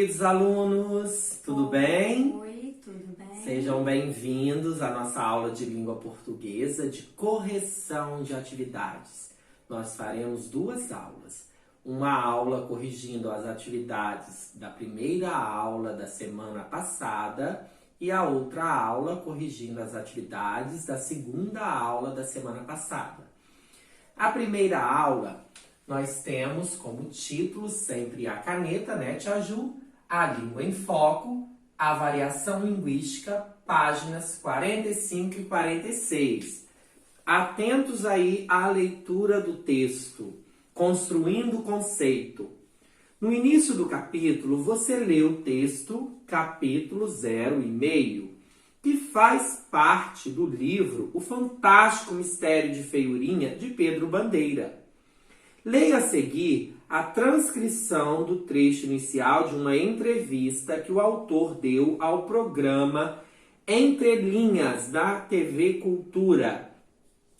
queridos alunos, tudo bem? Oi, tudo bem? Sejam bem-vindos à nossa aula de língua portuguesa de correção de atividades. Nós faremos duas aulas. Uma aula corrigindo as atividades da primeira aula da semana passada e a outra aula corrigindo as atividades da segunda aula da semana passada. A primeira aula, nós temos como título sempre a caneta, né, Tia Ju? A língua em foco, a variação linguística, páginas 45 e 46. Atentos aí à leitura do texto, construindo o conceito. No início do capítulo, você lê o texto, capítulo 0,5, que faz parte do livro O Fantástico Mistério de Feiurinha, de Pedro Bandeira. Leia a seguir a transcrição do trecho inicial de uma entrevista que o autor deu ao programa Entre Linhas, da TV Cultura.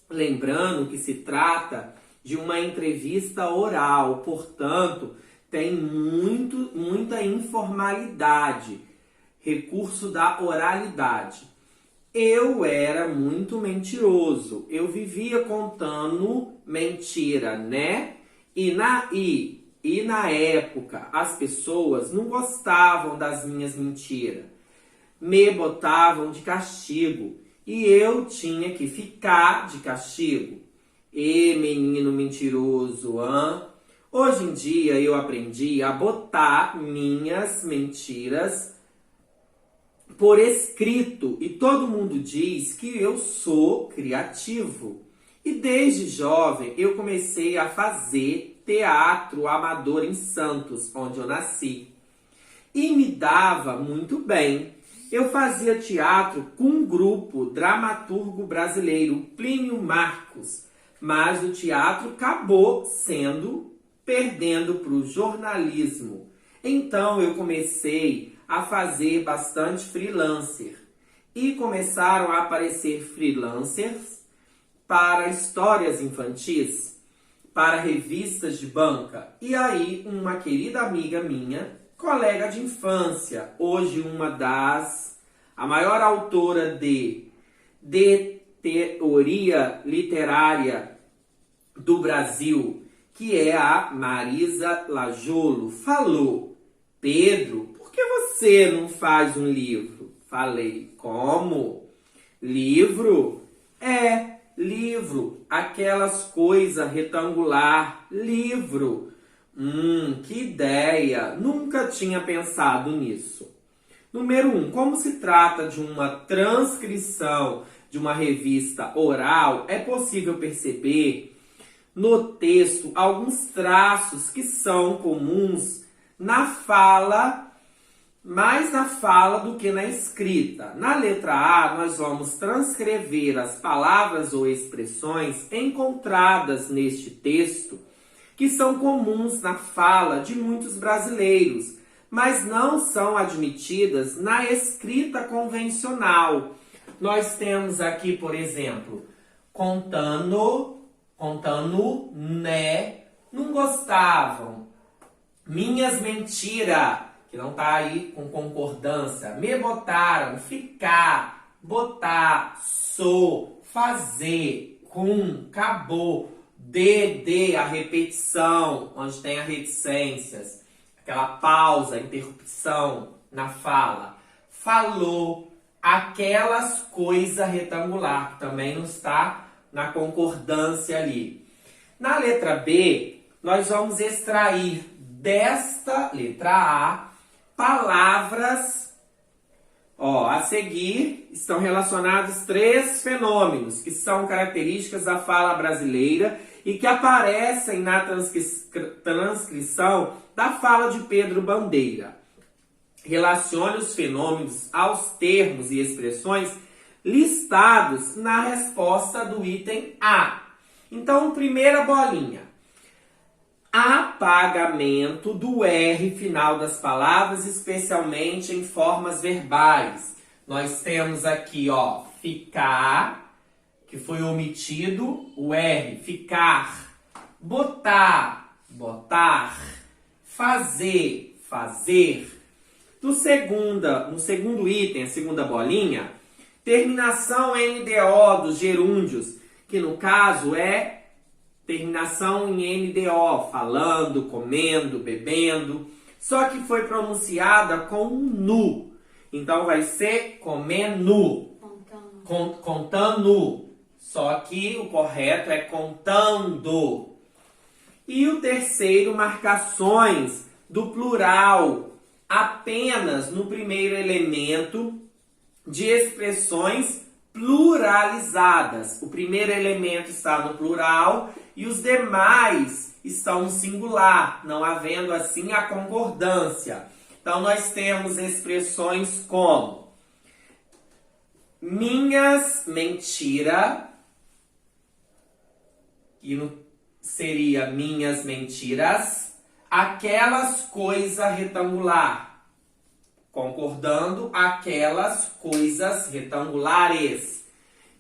Lembrando que se trata de uma entrevista oral, portanto, tem muita informalidade, recurso da oralidade. Eu era muito mentiroso, eu vivia contando mentira, né? E na época, as pessoas não gostavam das minhas mentiras. Me botavam de castigo e eu tinha que ficar de castigo. E menino mentiroso, hã? Hoje em dia eu aprendi a botar minhas mentiras por escrito e todo mundo diz que eu sou criativo. E desde jovem eu comecei a fazer teatro amador em Santos, onde eu nasci. E me dava muito bem. Eu fazia teatro com um grupo dramaturgo brasileiro, Plínio Marcos, mas o teatro acabou perdendo para o jornalismo. Então eu comecei a fazer bastante freelancer. E começaram a aparecer freelancers para histórias infantis, para revistas de banca. E aí uma querida amiga minha, colega de infância, hoje a maior autora de teoria literária do Brasil, que é a Marisa Lajolo, falou: Pedro, por que você não faz um livro? Falei: como? Livro? Livro. Aquelas coisas retangular. Livro. Que ideia. Nunca tinha pensado nisso. Número 1. Como se trata de uma transcrição de uma revista oral, é possível perceber no texto alguns traços que são comuns na fala, mais na fala do que na escrita. Na letra A, nós vamos transcrever as palavras ou expressões encontradas neste texto, que são comuns na fala de muitos brasileiros, mas não são admitidas na escrita convencional. Nós temos aqui, por exemplo, contando, né? Não gostavam. Minhas mentiras, que não tá aí com concordância. Me botaram, ficar, botar, sou, fazer, com, acabou, de, a repetição, onde tem as reticências, aquela pausa, interrupção na fala. Falou, aquelas coisas retangular, que também não está na concordância ali. Na letra B, nós vamos extrair desta letra A palavras, a seguir estão relacionados 3 fenômenos que são características da fala brasileira e que aparecem na transcrição da fala de Pedro Bandeira. Relacione os fenômenos aos termos e expressões listados na resposta do item A. Então, primeira bolinha. Apagamento do R final das palavras, especialmente em formas verbais. Nós temos aqui, ficar, que foi omitido o R, ficar. Botar, botar. Fazer, fazer. No segundo item, a segunda bolinha, terminação NDO dos gerúndios, que no caso é terminação em NDO, falando, comendo, bebendo, só que foi pronunciada com um nu. Então vai ser comendo, contando. Só que o correto é contando. E o terceiro, marcações do plural, apenas no primeiro elemento de expressões pluralizadas. O primeiro elemento está no plural e os demais estão no singular, não havendo assim a concordância. Então nós temos expressões como minhas mentira, e seria minhas mentiras, aquelas coisa retangular, concordando, aquelas coisas retangulares.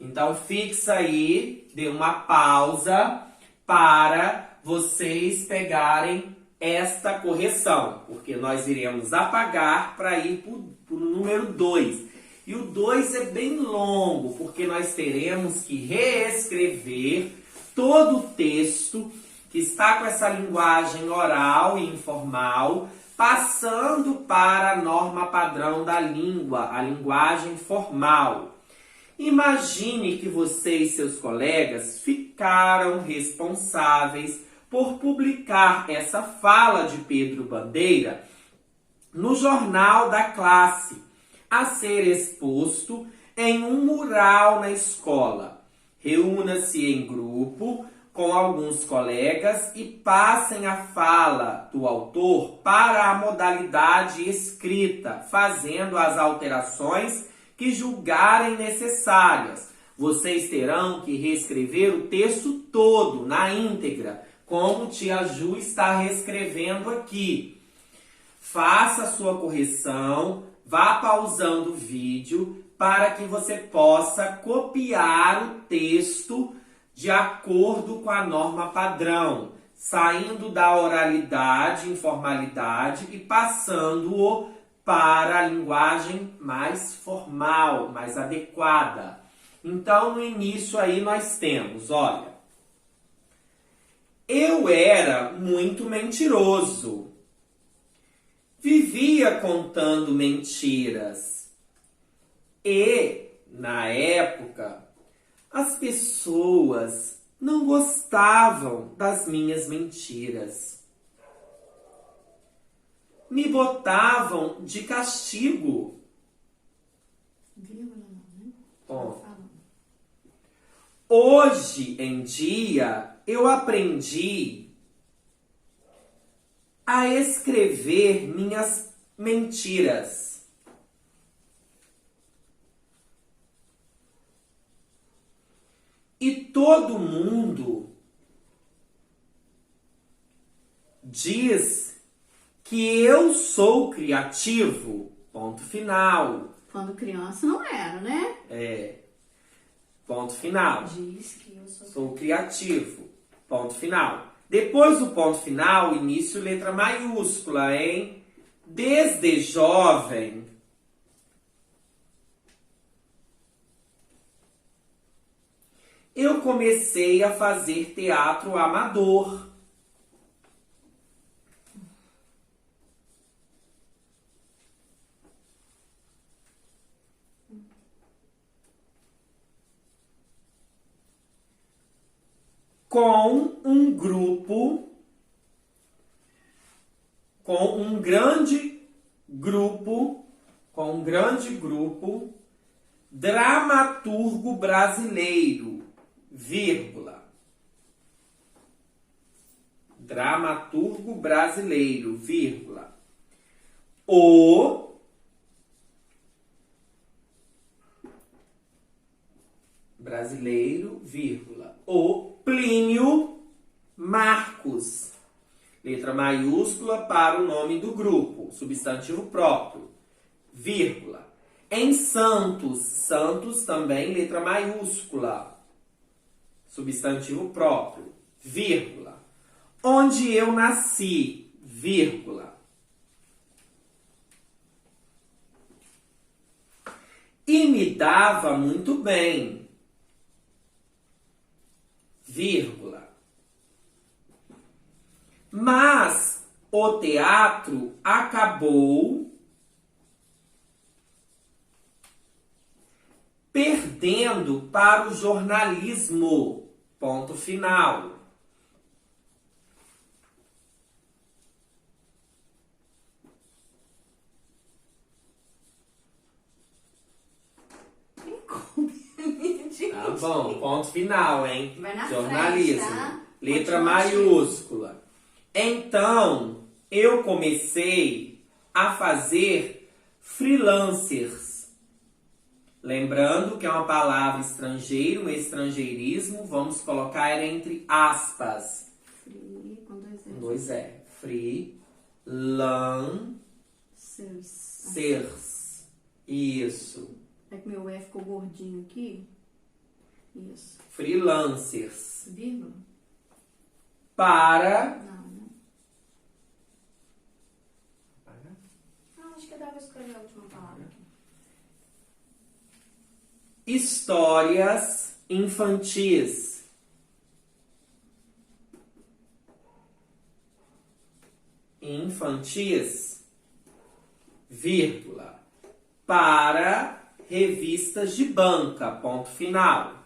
Então fixa aí, dê uma pausa para vocês pegarem esta correção, porque nós iremos apagar para ir para o número 2. E o 2 é bem longo, porque nós teremos que reescrever todo o texto que está com essa linguagem oral e informal, passando para a norma padrão da língua, a linguagem formal. Imagine que você e seus colegas ficaram responsáveis por publicar essa fala de Pedro Bandeira no jornal da classe, a ser exposto em um mural na escola. Reúna-se em grupo com alguns colegas e passem a fala do autor para a modalidade escrita, fazendo as alterações que julgarem necessárias. Vocês terão que reescrever o texto todo, na íntegra, como tia Ju está reescrevendo aqui. Faça a sua correção, vá pausando o vídeo para que você possa copiar o texto de acordo com a norma padrão, saindo da oralidade, informalidade e passando-o para a linguagem mais formal, mais adequada. Então, no início aí nós temos, olha, eu era muito mentiroso. Vivia contando mentiras. E, na época, as pessoas não gostavam das minhas mentiras. Me botavam de castigo. Bom, hoje em dia, eu aprendi a escrever minhas mentiras. E todo mundo diz que eu sou criativo. Ponto final. Quando criança não era, né? É. Ponto final. Diz que eu sou criativo. Ponto final. Depois do ponto final, início letra maiúscula, hein? Desde jovem, eu comecei a fazer teatro amador. Com um grupo, com um grande grupo dramaturgo brasileiro, vírgula. Dramaturgo brasileiro, vírgula. O brasileiro, vírgula. O Plínio Marcos. Letra maiúscula para o nome do grupo, substantivo próprio, vírgula. Em Santos, Santos também letra maiúscula, substantivo próprio, vírgula. Onde eu nasci, vírgula. e me dava muito bem, vírgula. Mas o teatro acabou perdendo para o jornalismo, ponto final. Tá bom, ponto final, hein? Vai na Jornalismo. frente, tá? Letra Continuativo. maiúscula. Então, eu comecei a fazer freelancers. Lembrando que é uma palavra estrangeiro, um estrangeirismo, vamos colocar entre aspas. Free, com dois Com S. dois E. Freelancers. Isso. É que meu E ficou gordinho aqui. Isso. Freelancers. Vírgula? Para... Não, né? Ah, acho que dá pra escrever a última palavra aqui. Histórias infantis. Infantis, vírgula, para revistas de banca, ponto final.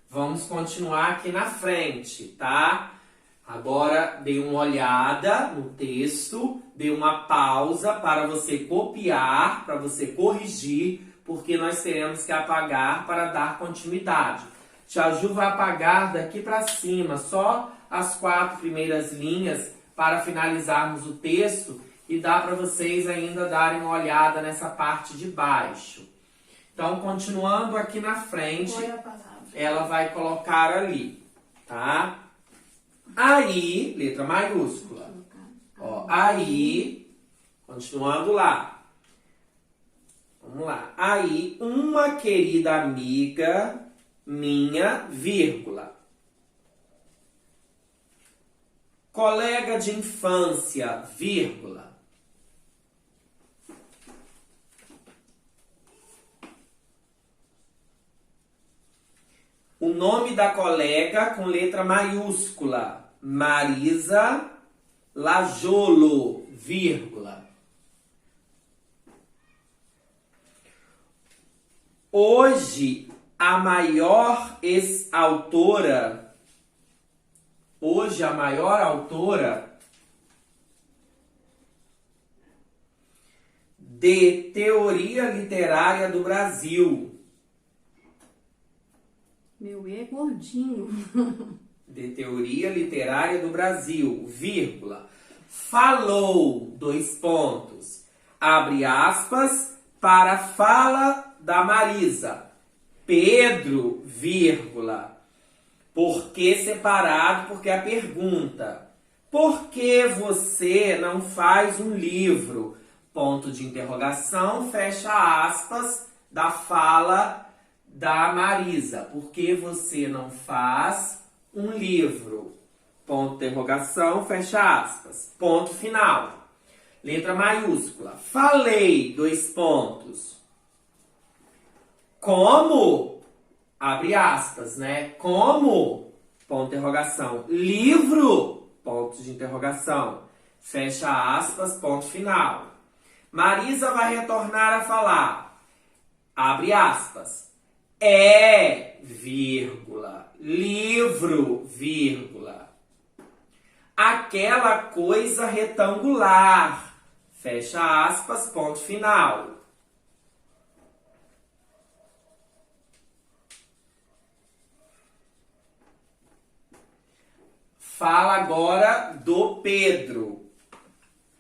Vamos continuar aqui na frente, tá? Agora, dê uma olhada no texto, dê uma pausa para você copiar, para você corrigir, porque nós teremos que apagar para dar continuidade. Tia Ju vai apagar daqui para cima, só as 4 primeiras linhas para finalizarmos o texto e dá para vocês ainda darem uma olhada nessa parte de baixo. Então, continuando aqui na frente, Foi a palavra. ela vai colocar ali, tá? Aí, letra maiúscula. Ó, aí, continuando lá. Vamos lá. Aí, uma querida amiga minha, vírgula. Colega de infância, vírgula. O nome da colega com letra maiúscula. Marisa Lajolo, vírgula. Hoje, a maior autora de teoria literária do Brasil. Meu E é gordinho. De teoria literária do Brasil, vírgula, falou, 2 pontos, abre aspas, para a fala da Marisa, Pedro, vírgula, por que separado? Porque a pergunta, por que você não faz um livro? Ponto de interrogação, fecha aspas, da fala da Marisa, por que você não faz um livro? Ponto de interrogação, fecha aspas. Ponto final. Letra maiúscula. Falei, 2 pontos. Como? Abre aspas, né? Como? Ponto de interrogação. Livro? Ponto de interrogação. Fecha aspas, ponto final. Marisa vai retornar a falar. Abre aspas. É, vírgula, livro, vírgula, aquela coisa retangular, fecha aspas, ponto final. Fala agora do Pedro.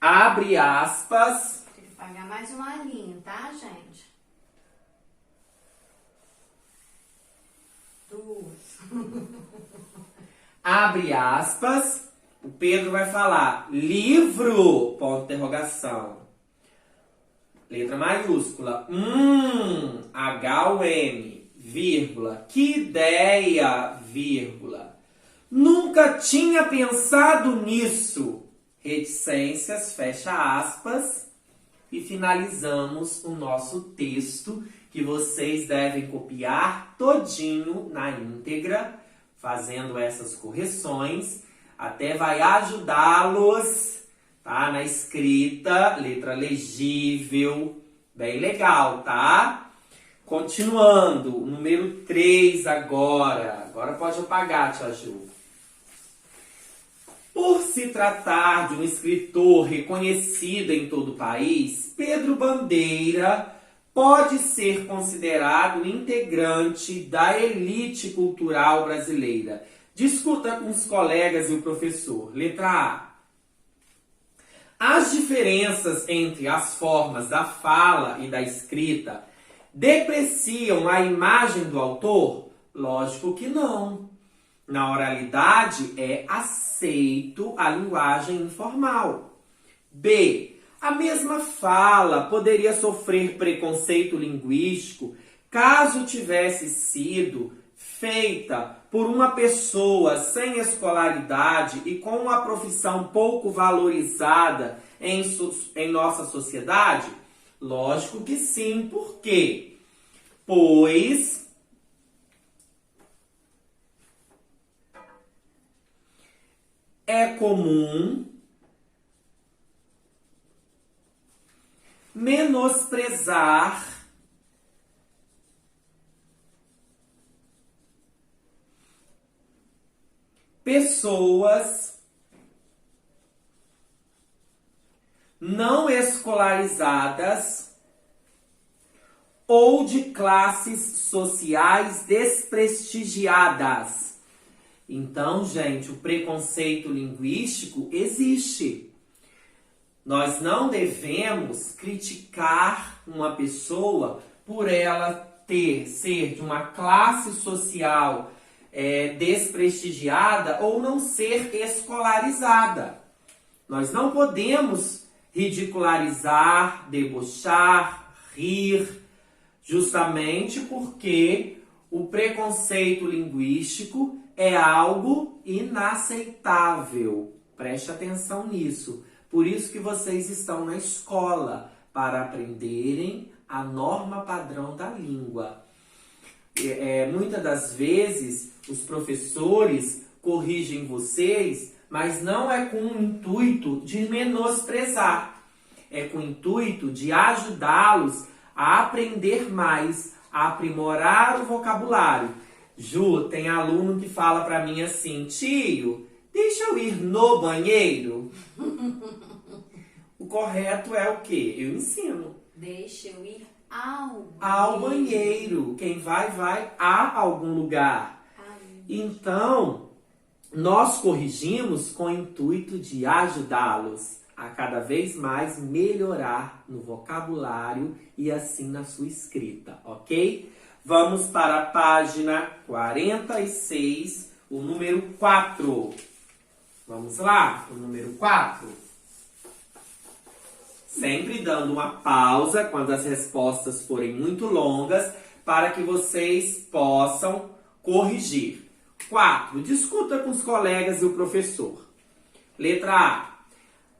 Abre aspas. Tem que pagar mais uma linha, tá, gente? 2. Abre aspas. O Pedro vai falar livro, ponto de interrogação. Letra maiúscula. H-U-M, vírgula. Que ideia, vírgula. Nunca tinha pensado nisso. Reticências, fecha aspas. E finalizamos o nosso texto, que vocês devem copiar todinho na íntegra, fazendo essas correções. Até vai ajudá-los, tá? Na escrita, letra legível, bem legal, tá? Continuando, número 3 agora. Agora pode apagar, tia Ju. Por se tratar de um escritor reconhecido em todo o país, Pedro Bandeira pode ser considerado integrante da elite cultural brasileira. Discuta com os colegas e o professor. Letra A. As diferenças entre as formas da fala e da escrita depreciam a imagem do autor? Lógico que não. Na oralidade é aceito a linguagem informal. B. A mesma fala poderia sofrer preconceito linguístico caso tivesse sido feita por uma pessoa sem escolaridade e com uma profissão pouco valorizada em nossa sociedade? Lógico que sim. Por quê? Pois é comum menosprezar pessoas não escolarizadas ou de classes sociais desprestigiadas. Então, gente, o preconceito linguístico existe. Nós não devemos criticar uma pessoa por ela ser de uma classe social desprestigiada ou não ser escolarizada. Nós não podemos ridicularizar, debochar, rir, justamente porque o preconceito linguístico é algo inaceitável. Preste atenção nisso. Por isso que vocês estão na escola, para aprenderem a norma padrão da língua. Muitas das vezes, os professores corrigem vocês, mas não é com o intuito de menosprezar. É com o intuito de ajudá-los a aprender mais, a aprimorar o vocabulário. Ju, tem aluno que fala pra mim assim: tio, deixa eu ir no banheiro. O correto é o quê? Eu ensino. Deixa eu ir ao banheiro. Ao banheiro. Quem vai a algum lugar. Então, nós corrigimos com o intuito de ajudá-los a cada vez mais melhorar no vocabulário e assim na sua escrita, ok? Vamos para a página 46, o número 4. Vamos lá, o número 4. Sempre dando uma pausa quando as respostas forem muito longas, para que vocês possam corrigir. 4. Discuta com os colegas e o professor. Letra A.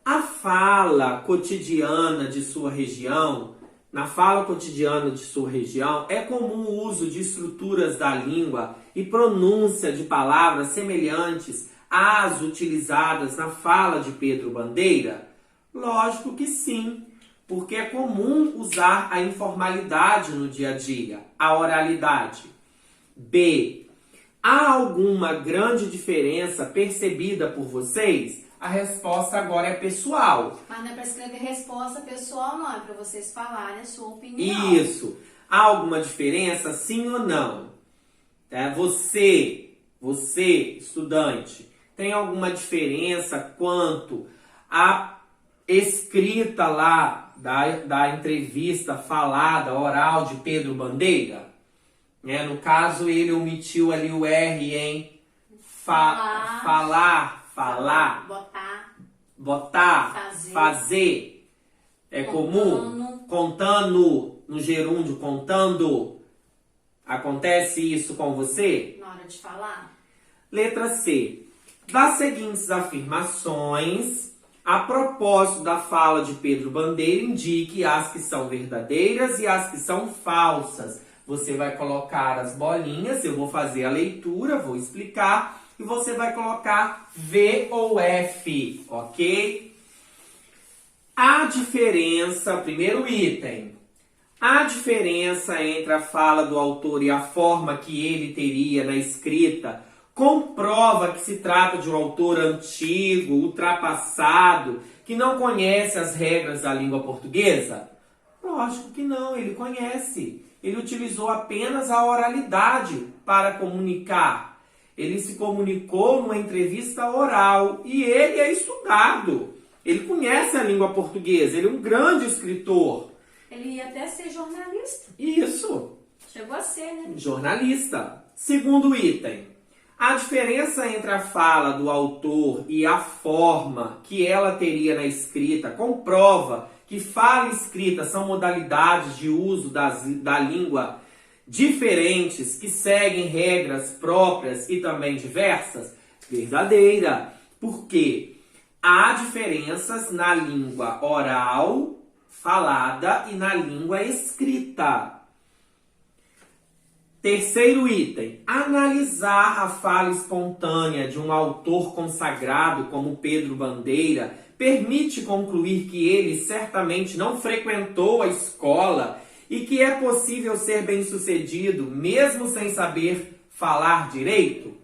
A fala cotidiana de sua região, na fala cotidiana de sua região, é comum o uso de estruturas da língua e pronúncia de palavras semelhantes às utilizadas na fala de Pedro Bandeira? Lógico que sim, porque é comum usar a informalidade no dia a dia, a oralidade. B. Há alguma grande diferença percebida por vocês? A resposta agora é pessoal. Mas não é para escrever resposta pessoal, não. É para vocês falarem a sua opinião. Isso. Há alguma diferença, sim ou não? Você, estudante, tem alguma diferença quanto à escrita lá da entrevista falada, oral de Pedro Bandeira? No caso, ele omitiu ali o R em falar. Botar, fazer. É comum? Contando, no gerúndio, contando. Acontece isso com você? Na hora de falar? Letra C. Das seguintes afirmações, a propósito da fala de Pedro Bandeira, indique as que são verdadeiras e as que são falsas. Você vai colocar as bolinhas, eu vou fazer a leitura, vou explicar, e você vai colocar V ou F, ok? A diferença, primeiro item, a diferença entre a fala do autor e a forma que ele teria na escrita comprova que se trata de um autor antigo, ultrapassado, que não conhece as regras da língua portuguesa? Lógico que não, ele conhece. Ele utilizou apenas a oralidade para comunicar. Ele se comunicou numa entrevista oral e ele é estudado. Ele conhece a língua portuguesa, ele é um grande escritor. Ele ia até ser jornalista. Isso. Chegou a ser, né? Jornalista. Segundo item. A diferença entre a fala do autor e a forma que ela teria na escrita comprova que fala e escrita são modalidades de uso da língua diferentes que seguem regras próprias e também diversas? Verdadeira. Por quê? Há diferenças na língua oral, falada, e na língua escrita. Terceiro item, analisar a fala espontânea de um autor consagrado como Pedro Bandeira permite concluir que ele certamente não frequentou a escola e que é possível ser bem-sucedido mesmo sem saber falar direito?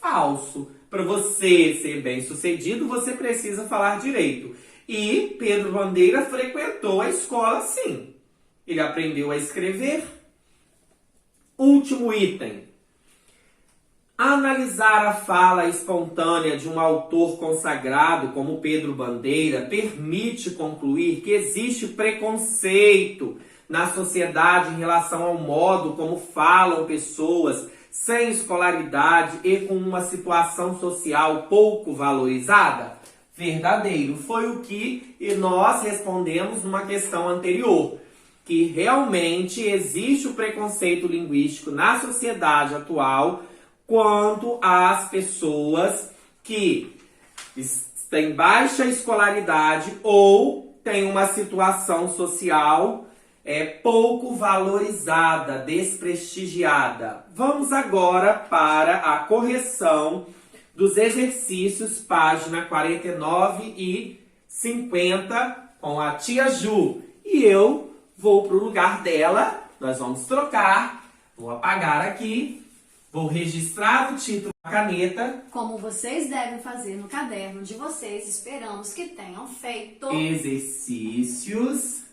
Falso. Para você ser bem-sucedido, você precisa falar direito. E Pedro Bandeira frequentou a escola, sim. Ele aprendeu a escrever. Último item. Analisar a fala espontânea de um autor consagrado como Pedro Bandeira permite concluir que existe preconceito na sociedade em relação ao modo como falam pessoas sem escolaridade e com uma situação social pouco valorizada? Verdadeiro. Foi o que nós respondemos numa questão anterior. Que realmente existe o preconceito linguístico na sociedade atual quanto às pessoas que têm baixa escolaridade ou têm uma situação social pouco valorizada, desprestigiada. Vamos agora para a correção dos exercícios, página 49 e 50, com a tia Ju. E eu vou para o lugar dela, nós vamos trocar, vou apagar aqui, vou registrar o título na caneta. Como vocês devem fazer no caderno de vocês, esperamos que tenham feito. Exercícios.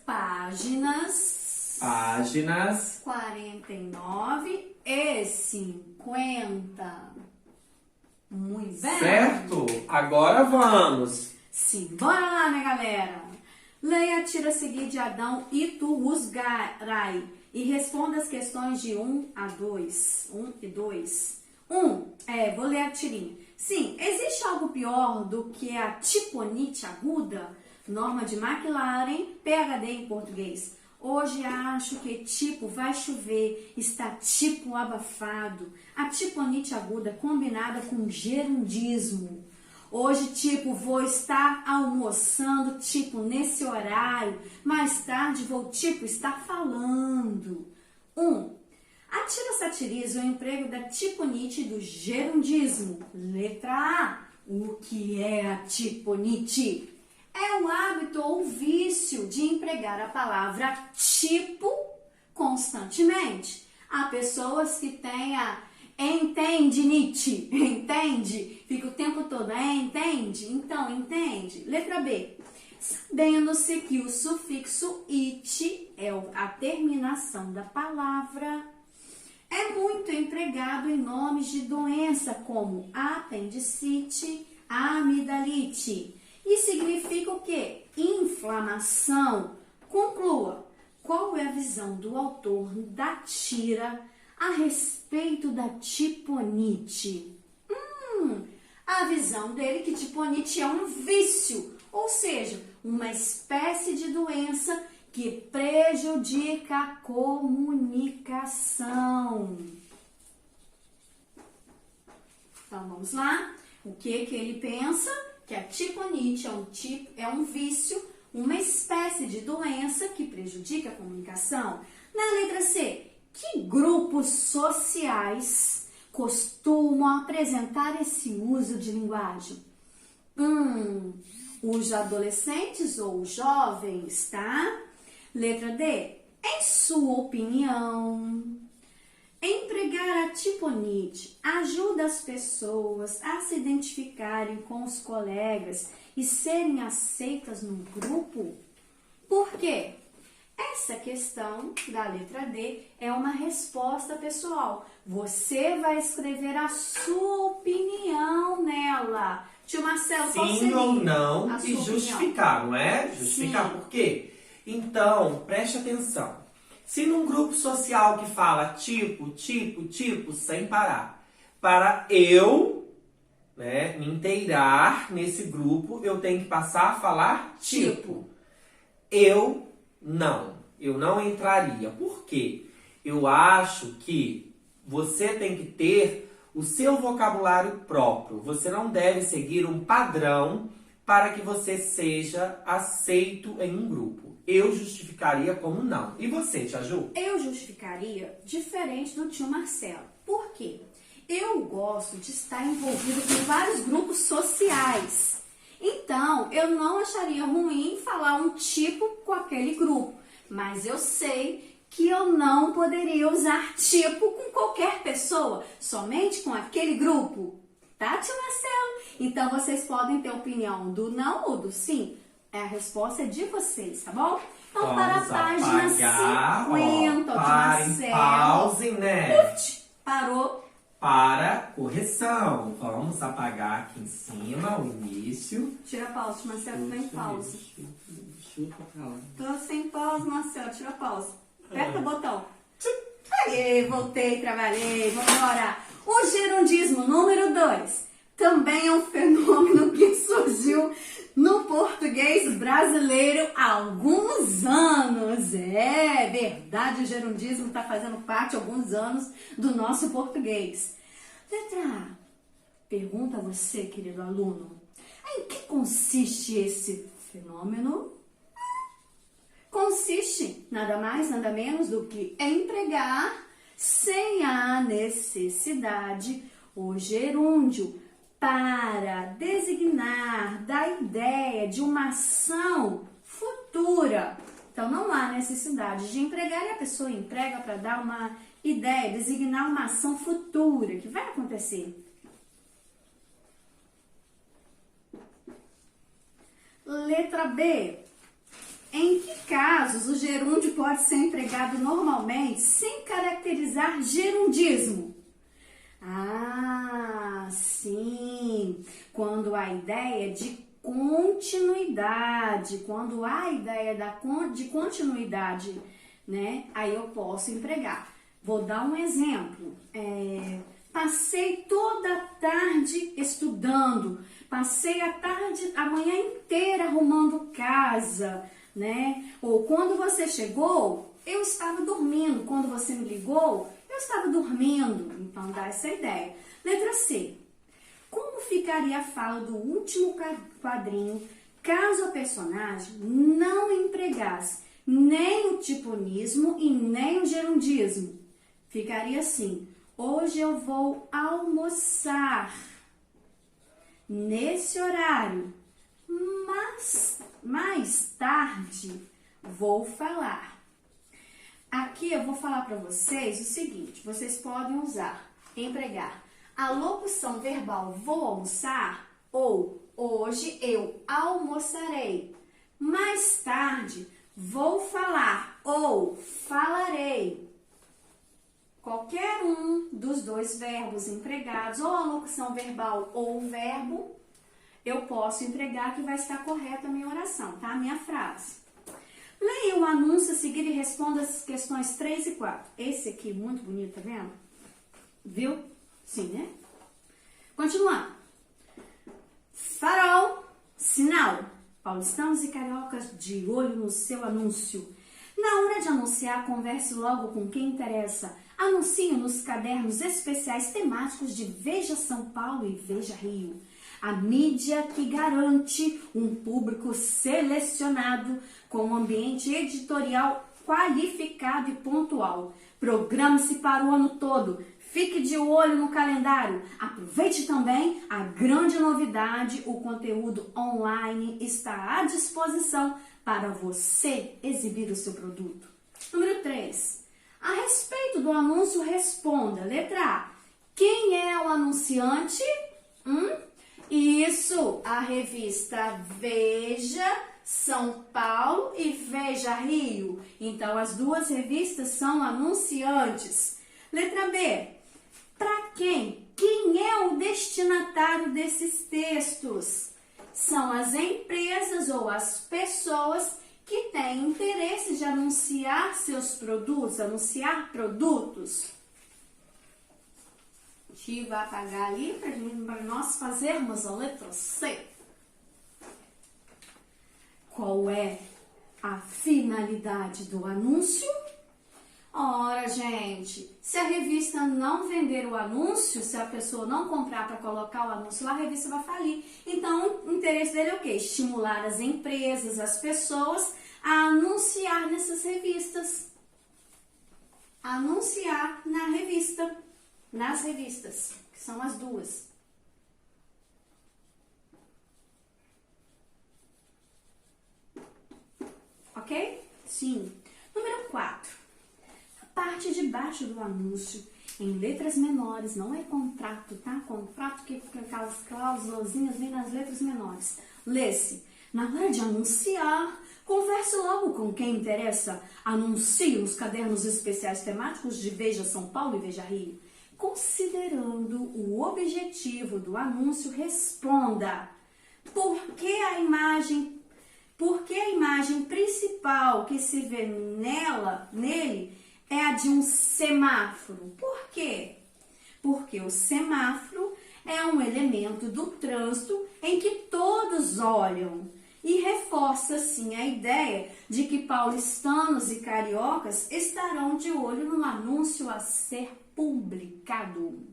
Páginas 49 e 50. Muito bem. Certo? Agora vamos. Simbora lá, minha galera. Leia a tira a seguir de Adão e tu Usgarai e responda as questões de 1 a 2. 1 e 2. Vou ler a tirinha. Sim, existe algo pior do que a tiponite aguda? Norma de McLaren, PhD em português. Hoje acho que tipo vai chover, está tipo abafado. A tiponite aguda combinada com gerundismo. Hoje, tipo, vou estar almoçando, tipo, nesse horário. Mais tarde, vou, tipo, estar falando. A tira satiriza o emprego da tiponite e do gerundismo. Letra A. O que é a tiponite? É o hábito ou vício de empregar a palavra tipo constantemente. Há pessoas que têm a entende-nite, entende? Fica o tempo todo, entende? Então, entende? Letra B. Sabendo-se que o sufixo it é a terminação da palavra, é muito empregado em nomes de doença como apendicite, amidalite. E significa o quê? Inflamação. Conclua. Qual é a visão do autor da tira a respeito da tiponite? A visão dele que tiponite é um vício, ou seja, uma espécie de doença que prejudica a comunicação. Então, vamos lá. O que ele pensa? Que a tiponite é um vício, uma espécie de doença que prejudica a comunicação. Na letra C, que grupos sociais costumam apresentar esse uso de linguagem? Os adolescentes ou jovens, tá? Letra D, em sua opinião, empregar a tiponite ajuda as pessoas a se identificarem com os colegas e serem aceitas no grupo? Por quê? Essa questão da letra D é uma resposta pessoal. Você vai escrever a sua opinião nela. Tio Marcelo, qual seria? Sim ou não e justificar, não é? Justificar por quê? Então, preste atenção. Se num grupo social que fala tipo, sem parar, para eu, né, me inteirar nesse grupo, eu tenho que passar a falar tipo. Eu não entraria. Por quê? Eu acho que você tem que ter o seu vocabulário próprio. Você não deve seguir um padrão para que você seja aceito em um grupo. Eu justificaria como não. E você, Tia Ju? Eu justificaria diferente do tio Marcelo. Por quê? Eu gosto de estar envolvido com vários grupos sociais. Então, eu não acharia ruim falar um tipo com aquele grupo. Mas eu sei que eu não poderia usar tipo com qualquer pessoa, somente com aquele grupo. Tá, tio Marcelo? Então, vocês podem ter opinião do não ou do sim. A resposta é de vocês, tá bom? Então, Vamos para a página 50, tio Marcelo. Pausem, né? Parou. Para correção. Vamos apagar aqui em cima o início. Tira a pausa, tio Marcelo, tá em pausa. Chupa pra lá. Tô sem pausa, Marcelo, tira a pausa. Aperta o botão. Aí, voltei, trabalhei, vamos embora. O gerundismo número 2 também é um fenômeno que surgiu no português brasileiro há alguns anos. É verdade, o gerundismo está fazendo parte há alguns anos do nosso português. Letra A. Pergunta a você, querido aluno, em que consiste esse fenômeno? Consiste nada mais, nada menos do que empregar sem a necessidade o gerúndio para designar da ideia de uma ação futura. Então, não há necessidade de empregar e a pessoa emprega para dar uma ideia, designar uma ação futura que vai acontecer. Letra B. Em que casos o gerúndio pode ser empregado normalmente sem caracterizar gerundismo? Ah, sim! Quando a ideia de continuidade, quando há a ideia de continuidade, né? Aí eu posso empregar. Vou dar um exemplo. Passei toda a tarde estudando, passei a manhã inteira arrumando casa, né? Ou quando você chegou, eu estava dormindo. Quando você me ligou, eu estava dormindo. Então, dá essa ideia. Letra C. Como ficaria a fala do último quadrinho caso a personagem não empregasse nem o tiponismo e nem o gerundismo? Ficaria assim: hoje eu vou almoçar nesse horário, mas mais tarde vou falar. Aqui eu vou falar para vocês o seguinte: vocês podem empregar a locução verbal vou almoçar ou hoje eu almoçarei. Mais tarde vou falar ou falarei. Qualquer um dos dois verbos empregados, ou a locução verbal ou o verbo, eu posso empregar que vai estar correta a minha oração, tá? A minha frase. Leia o anúncio a seguir e responda as questões 3 e 4. Esse aqui, muito bonito, tá vendo? Viu? Sim, né? Continuando. Farol, sinal. Paulistanos e cariocas de olho no seu anúncio. Na hora de anunciar, converse logo com quem interessa. Anuncie nos cadernos especiais temáticos de Veja São Paulo e Veja Rio. A mídia que garante um público selecionado com um ambiente editorial qualificado e pontual. Programe-se para o ano todo. Fique de olho no calendário. Aproveite também a grande novidade: o conteúdo online está à disposição para você exibir o seu produto. Número 3. A respeito do anúncio, responda. Letra A. Quem é o anunciante? Isso, a revista Veja São Paulo e Veja Rio. Então, as duas revistas são anunciantes. Letra B. Para quem? Quem é o destinatário desses textos? São as empresas ou as pessoas que têm interesse de anunciar seus produtos, anunciar produtos. A gente vai apagar ali para nós fazermos a letra C. Qual é a finalidade do anúncio? Ora, gente, se a revista não vender o anúncio, se a pessoa não comprar para colocar o anúncio lá, a revista vai falir. Então, o interesse dele é o quê? Estimular as empresas, as pessoas a anunciar nessas revistas. Anunciar na revista, nas revistas, que são as duas. Ok? Sim. Número 4. Parte de baixo do anúncio, em letras menores, não é contrato, tá? Contrato que aquelas cláusulazinhas vem nas letras menores. Lê-se: na hora de anunciar, converse logo com quem interessa. Anuncie nos cadernos especiais temáticos de Veja São Paulo e Veja Rio. Considerando o objetivo do anúncio, responda: por que a imagem principal que se vê nele é a de um semáforo? Por quê? Porque o semáforo é um elemento do trânsito em que todos olham e reforça, assim, a ideia de que paulistanos e cariocas estarão de olho no anúncio a ser publicado.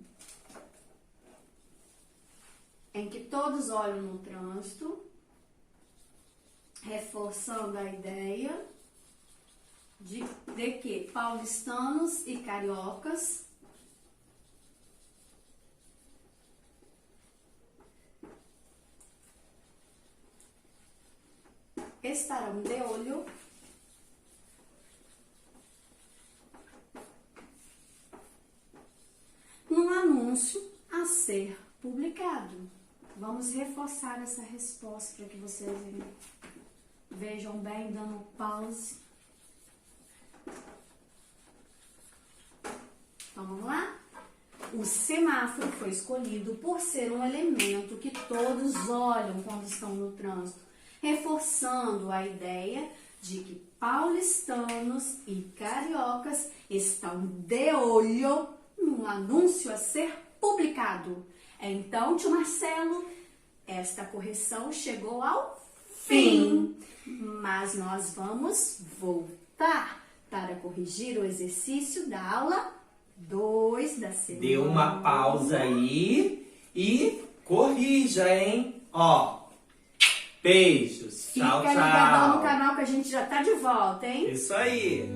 Em que todos olham no trânsito, reforçando a ideia de que paulistanos e cariocas estarão de olho no anúncio a ser publicado. Vamos reforçar essa resposta para que vocês vejam bem, dando pause. Então, vamos lá? O semáforo foi escolhido por ser um elemento que todos olham quando estão no trânsito, reforçando a ideia de que paulistanos e cariocas estão de olho no anúncio a ser publicado. Então, tio Marcelo, esta correção chegou ao fim, mas nós vamos voltar para corrigir o exercício da aula 2 da semana. Dê uma pausa aí e corrija, hein? Ó, beijos. Fica Tchau, tchau. ligadão no canal que a gente já tá de volta, hein? Isso aí.